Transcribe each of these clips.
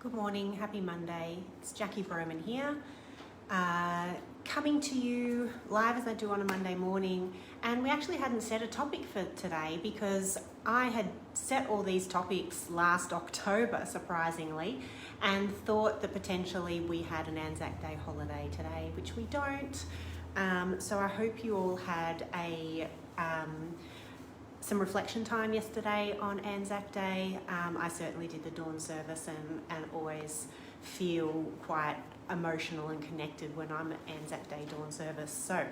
Good morning, happy Monday. It's Jackie Broman here, coming to you live as I do on a Monday morning. And we actually hadn't set a topic for today because I had set all these topics last October, surprisingly, and thought that potentially we had an Anzac Day holiday today, which we don't. So I hope you all had some reflection time yesterday on Anzac Day. I certainly did the dawn service and always feel quite emotional and connected when I'm at Anzac Day dawn service. So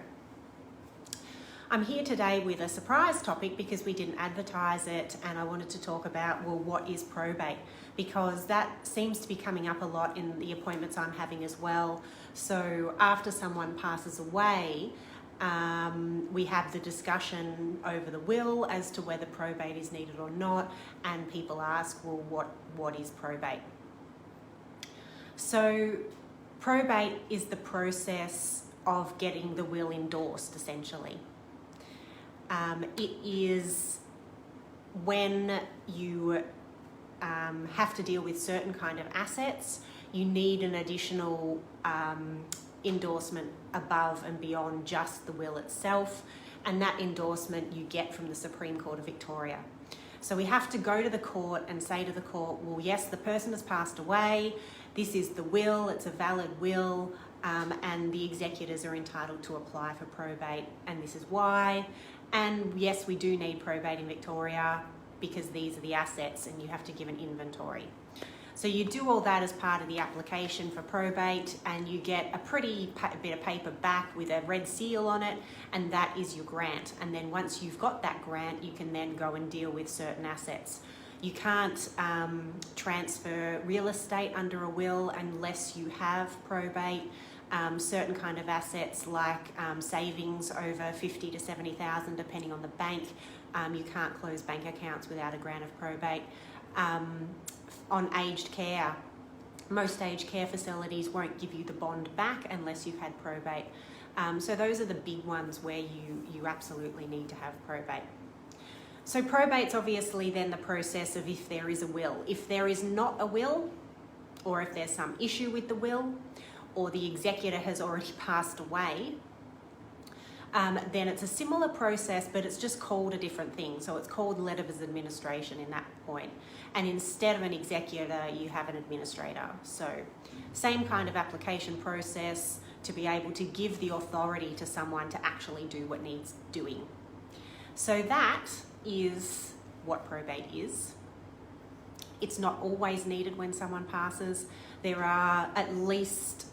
I'm here today with a surprise topic because we didn't advertise it, and I wanted to talk about, well, what is probate? Because that seems to be coming up a lot in the appointments I'm having as well. So after someone passes away, we have the discussion over the will as to whether probate is needed or not, and people ask, well, what is probate? So probate is the process of getting the will endorsed, essentially. It is when you have to deal with certain kind of assets, you need an additional endorsement above and beyond just the will itself, and that endorsement you get from the Supreme Court of Victoria. So we have to go to the court and say to the court, well, yes, the person has passed away, this is the will, it's a valid will, and the executors are entitled to apply for probate, and this is why. And yes, we do need probate in Victoria because these are the assets and you have to give an inventory. So you do all that as part of the application for probate, and you get a pretty bit of paper back with a red seal on it, and that is your grant. And then once you've got that grant, you can then go and deal with certain assets. You can't transfer real estate under a will unless you have probate. Certain kind of assets like savings over 50 to 70,000, depending on the bank, you can't close bank accounts without a grant of probate. On aged care, most aged care facilities won't give you the bond back unless you've had probate. So those are the big ones where you absolutely need to have probate. So probate's obviously then the process of if there is a will. If there is not a will, or if there's some issue with the will, or the executor has already passed away, then it's a similar process, but it's just called a different thing. So it's called letter of administration in that point. And instead of an executor, you have an administrator. So same kind of application process to be able to give the authority to someone to actually do what needs doing. So that is what probate is. It's not always needed when someone passes. There are at least,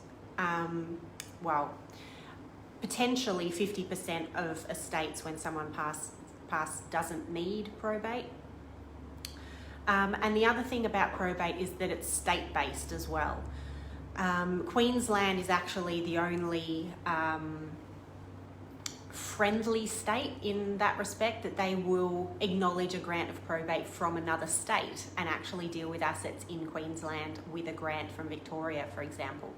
potentially 50% of estates when someone pass doesn't need probate. And the other thing about probate is that it's state-based as well. Queensland is actually the only friendly state in that respect, that they will acknowledge a grant of probate from another state and actually deal with assets in Queensland with a grant from Victoria, for example.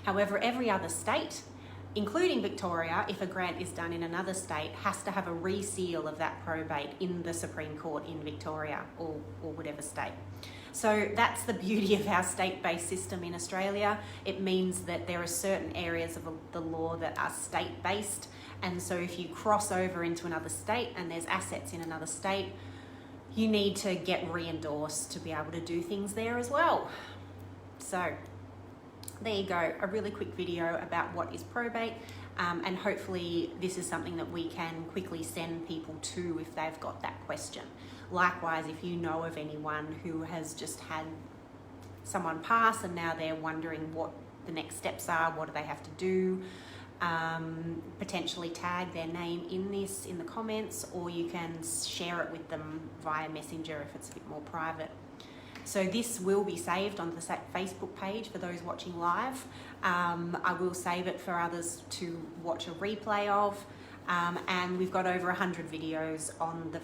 However, every other state, including Victoria, if a grant is done in another state, has to have a reseal of that probate in the Supreme Court in Victoria or whatever state. So that's the beauty of our state-based system in Australia. It means that there are certain areas of the law that are state-based, and so if you cross over into another state and there's assets in another state, you need to get re-endorsed to be able to do things there as well. So there you go, a really quick video about what is probate, and hopefully this is something that we can quickly send people to if they've got that question. Likewise, if you know of anyone who has just had someone pass and now they're wondering what the next steps are, what do they have to do, potentially tag their name in this in the comments, or you can share it with them via Messenger if it's a bit more private. So this will be saved on the Facebook page for those watching live. I will save it for others to watch a replay of. And we've got over 100 videos on the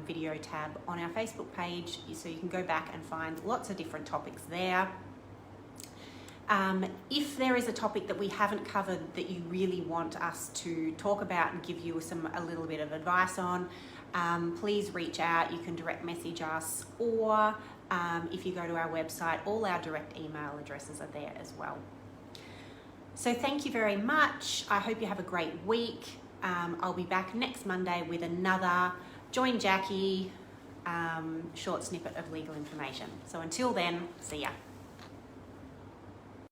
video tab on our Facebook page, so you can go back and find lots of different topics there. If there is a topic that we haven't covered that you really want us to talk about and give you a little bit of advice on, please reach out. You can direct message us, or If you go to our website, all our direct email addresses are there as well. So thank you very much. I hope you have a great week. I'll be back next Monday with another Join Jackie short snippet of legal information. So until then, see ya.